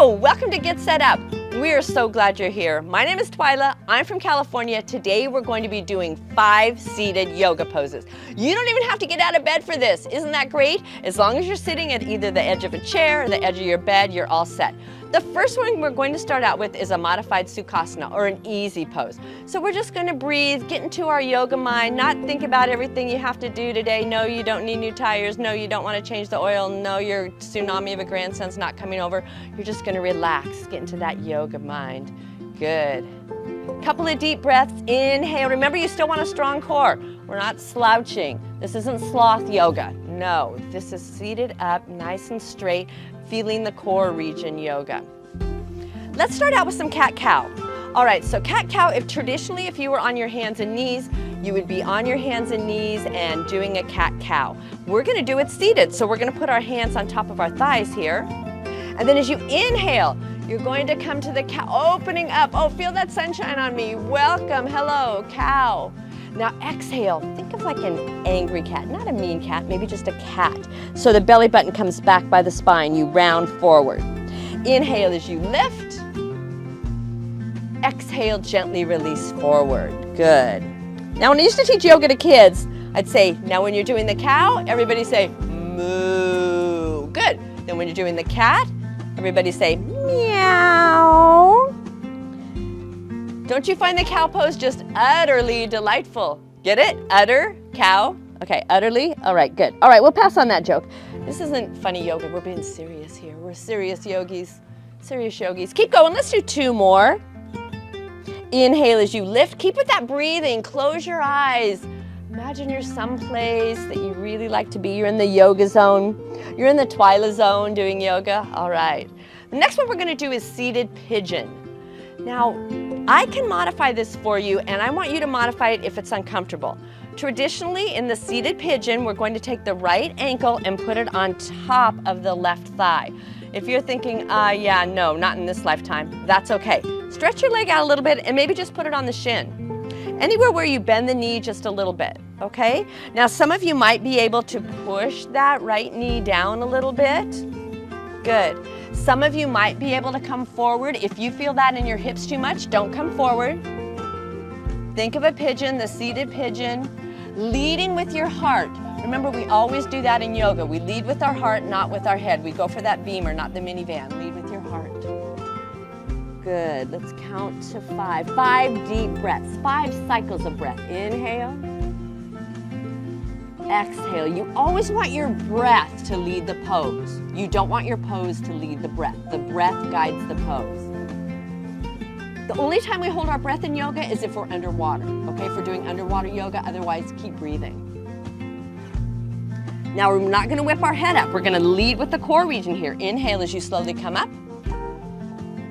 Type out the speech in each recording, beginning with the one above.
Hello, welcome to Get Set Up. We are so glad you're here. My name is Twyla. I'm from California. Today we're going to be doing 5 seated yoga poses. You don't even have to get out of bed for this. Isn't that great? As long as you're sitting at either the edge of a chair or the edge of your bed, you're all set. The first one we're going to start out with is a modified Sukhasana, or an easy pose. So we're just going to breathe, get into our yoga mind, not think about everything you have to do today. No, you don't need new tires. No, you don't want to change the oil. No, your tsunami of a grandson's not coming over. You're just going to relax, get into that yoga mind. Good. Couple of deep breaths. Inhale. Remember, you still want a strong core. We're not slouching. This isn't sloth yoga. No, this is seated up, nice and straight, feeling the core region yoga. Let's start out with some cat-cow. All right, so cat-cow, if you were on your hands and knees, you would be on your hands and knees and doing a cat-cow. We're gonna do it seated, so we're gonna put our hands on top of our thighs here. And then as you inhale, you're going to come to the cow, opening up. Oh, feel that sunshine on me. Welcome, hello, cow. Now exhale, think of like an angry cat, not a mean cat, maybe just a cat. So the belly button comes back by the spine, you round forward. Inhale as you lift. Exhale, gently release forward. Good. Now when I used to teach yoga to kids, I'd say, now when you're doing the cow, everybody say, moo. Good. Then when you're doing the cat, everybody say, meow. Don't you find the cow pose just utterly delightful? Get it? Utter, cow. Okay, utterly. All right, good. All right, we'll pass on that joke. This isn't funny yoga. We're being serious here. We're serious yogis. Serious yogis. Keep going. Let's do 2 more. Inhale as you lift. Keep with that breathing. Close your eyes. Imagine you're someplace that you really like to be. You're in the yoga zone. You're in the Twyla zone doing yoga. All right. The next one we're going to do is seated pigeon. Now, I can modify this for you, and I want you to modify it if it's uncomfortable. Traditionally, in the seated pigeon, we're going to take the right ankle and put it on top of the left thigh. If you're thinking, yeah, no, not in this lifetime, that's okay. Stretch your leg out a little bit and maybe just put it on the shin. Anywhere where you bend the knee just a little bit, okay? Now, some of you might be able to push that right knee down a little bit. Good. Some of you might be able to come forward. If you feel that in your hips too much, don't come forward. Think of a pigeon, the seated pigeon, leading with your heart. Remember, we always do that in yoga. We lead with our heart, not with our head. We go for that Beamer, not the minivan. Lead with your heart. Good. Let's count to 5. 5 deep breaths, 5 cycles of breath. Inhale. Exhale. You always want your breath to lead the pose. You don't want your pose to lead the breath. The breath guides the pose. The only time we hold our breath in yoga is if we're underwater, okay? If we're doing underwater yoga, otherwise keep breathing. Now we're not gonna whip our head up. We're gonna lead with the core region here. Inhale as you slowly come up.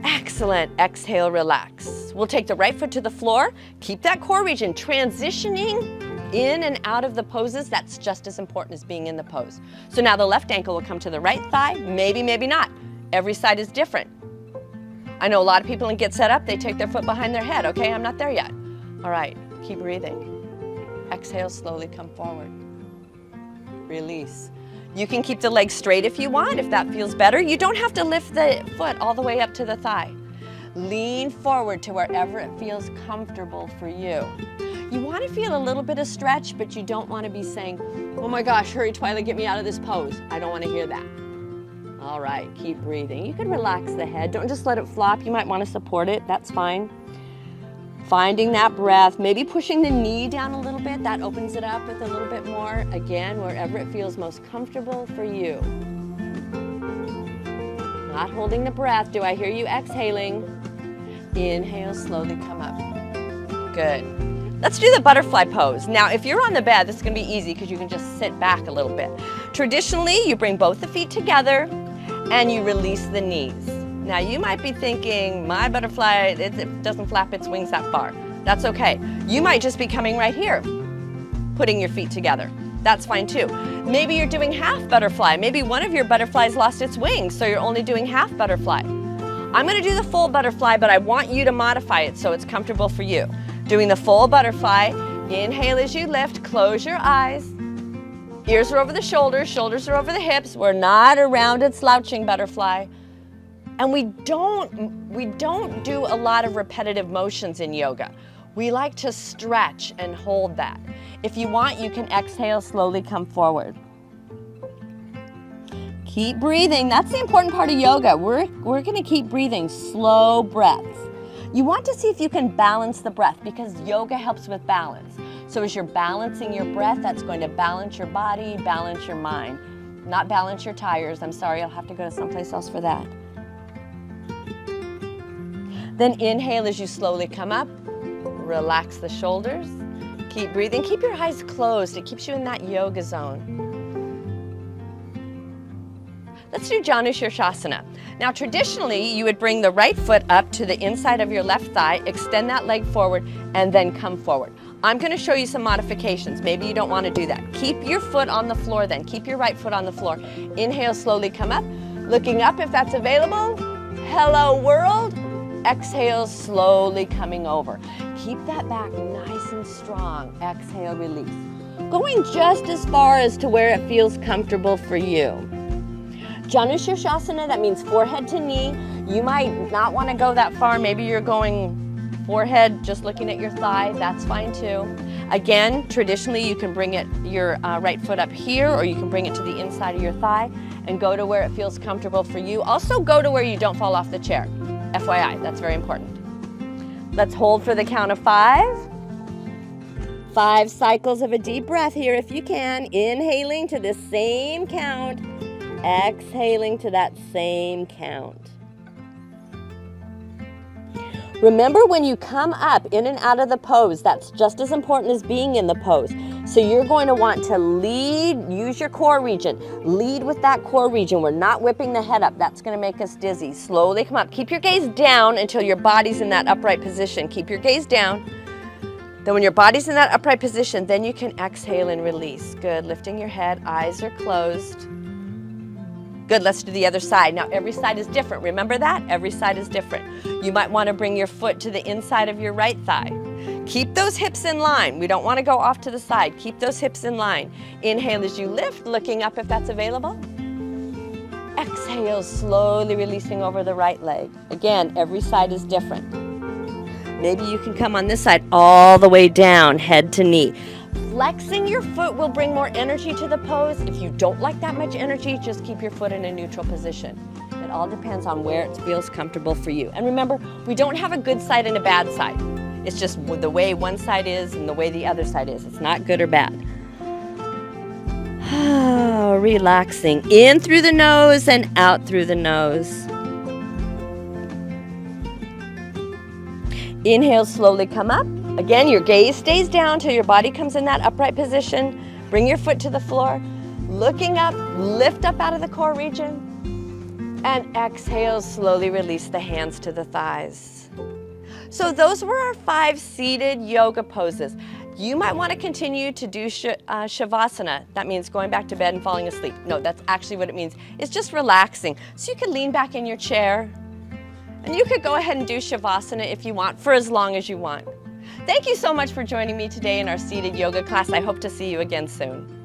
Excellent. Exhale, relax. We'll take the right foot to the floor. Keep that core region. Transitioning in and out of the poses, that's just as important as being in the pose. So now the left ankle will come to the right thigh. Maybe, maybe not. Every side is different. I know a lot of people in Get Set Up, they take their foot behind their head. Okay, I'm not there yet. All right, keep breathing. Exhale, slowly come forward. Release. You can keep the legs straight if you want, if that feels better. You don't have to lift the foot all the way up to the thigh. Lean forward to wherever it feels comfortable for you. You want to feel a little bit of stretch, but you don't want to be saying, oh my gosh, hurry Twyla, get me out of this pose. I don't want to hear that. All right, keep breathing. You can relax the head. Don't just let it flop. You might want to support it. That's fine. Finding that breath, maybe pushing the knee down a little bit. That opens it up with a little bit more. Again, wherever it feels most comfortable for you. Not holding the breath. Do I hear you exhaling? Inhale, slowly come up. Good. Let's do the butterfly pose. Now, if you're on the bed, this is gonna be easy because you can just sit back a little bit. Traditionally, you bring both the feet together and you release the knees. Now, you might be thinking, my butterfly, it doesn't flap its wings that far. That's okay. You might just be coming right here, putting your feet together. That's fine too. Maybe you're doing half butterfly. Maybe one of your butterflies lost its wings, so you're only doing half butterfly. I'm gonna do the full butterfly, but I want you to modify it so it's comfortable for you. Doing the full butterfly, inhale as you lift, close your eyes. Ears are over the shoulders, shoulders are over the hips. We're not a rounded slouching butterfly. And we don't do a lot of repetitive motions in yoga. We like to stretch and hold that. If you want, you can exhale, slowly come forward. Keep breathing. That's the important part of yoga. We're going to keep breathing, slow breaths. You want to see if you can balance the breath because yoga helps with balance. So as you're balancing your breath, that's going to balance your body, balance your mind. Not balance your tires. I'm sorry, I'll have to go to someplace else for that. Then inhale as you slowly come up. Relax the shoulders. Keep breathing. Keep your eyes closed. It keeps you in that yoga zone. Let's do Janushirshasana. Now traditionally, you would bring the right foot up to the inside of your left thigh, extend that leg forward, and then come forward. I'm going to show you some modifications. Maybe you don't want to do that. Keep your foot on the floor then. Keep your right foot on the floor. Inhale, slowly come up. Looking up if that's available. Hello world. Exhale, slowly coming over. Keep that back nice and strong. Exhale, release. Going just as far as to where it feels comfortable for you. Janushirshasana, that means forehead to knee. You might not want to go that far. Maybe you're going forehead, just looking at your thigh. That's fine too. Again, traditionally, you can bring your right foot up here, or you can bring it to the inside of your thigh and go to where it feels comfortable for you. Also, go to where you don't fall off the chair. FYI, that's very important. Let's hold for the count of 5. 5 cycles of a deep breath here if you can. Inhaling to the same count. Exhaling to that same count. Remember, when you come up in and out of the pose, that's just as important as being in the pose. So you're going to want to lead, use your core region. Lead with that core region. We're not whipping the head up. That's going to make us dizzy. Slowly come up. Keep your gaze down until your body's in that upright position. Keep your gaze down. Then when your body's in that upright position, then you can exhale and release. Good. Lifting your head. Eyes are closed. Good, let's do the other side. Now every side is different. Remember that? Every side is different. You might want to bring your foot to the inside of your right thigh. Keep those hips in line. We don't want to go off to the side. Keep those hips in line. Inhale as you lift, looking up if that's available. Exhale, slowly releasing over the right leg. Again, every side is different. Maybe you can come on this side all the way down, head to knee. Flexing your foot will bring more energy to the pose. If you don't like that much energy, just keep your foot in a neutral position. It all depends on where it feels comfortable for you. And remember, we don't have a good side and a bad side. It's just the way one side is and the way the other side is. It's not good or bad. Relaxing in through the nose and out through the nose. Inhale, slowly come up. Again, your gaze stays down till your body comes in that upright position. Bring your foot to the floor. Looking up, lift up out of the core region. And exhale, slowly release the hands to the thighs. So those were our 5 seated yoga poses. You might want to continue to do Shavasana. That means going back to bed and falling asleep. No, that's actually what it means. It's just relaxing. So you can lean back in your chair. And you could go ahead and do Shavasana if you want, for as long as you want. Thank you so much for joining me today in our seated yoga class. I hope to see you again soon.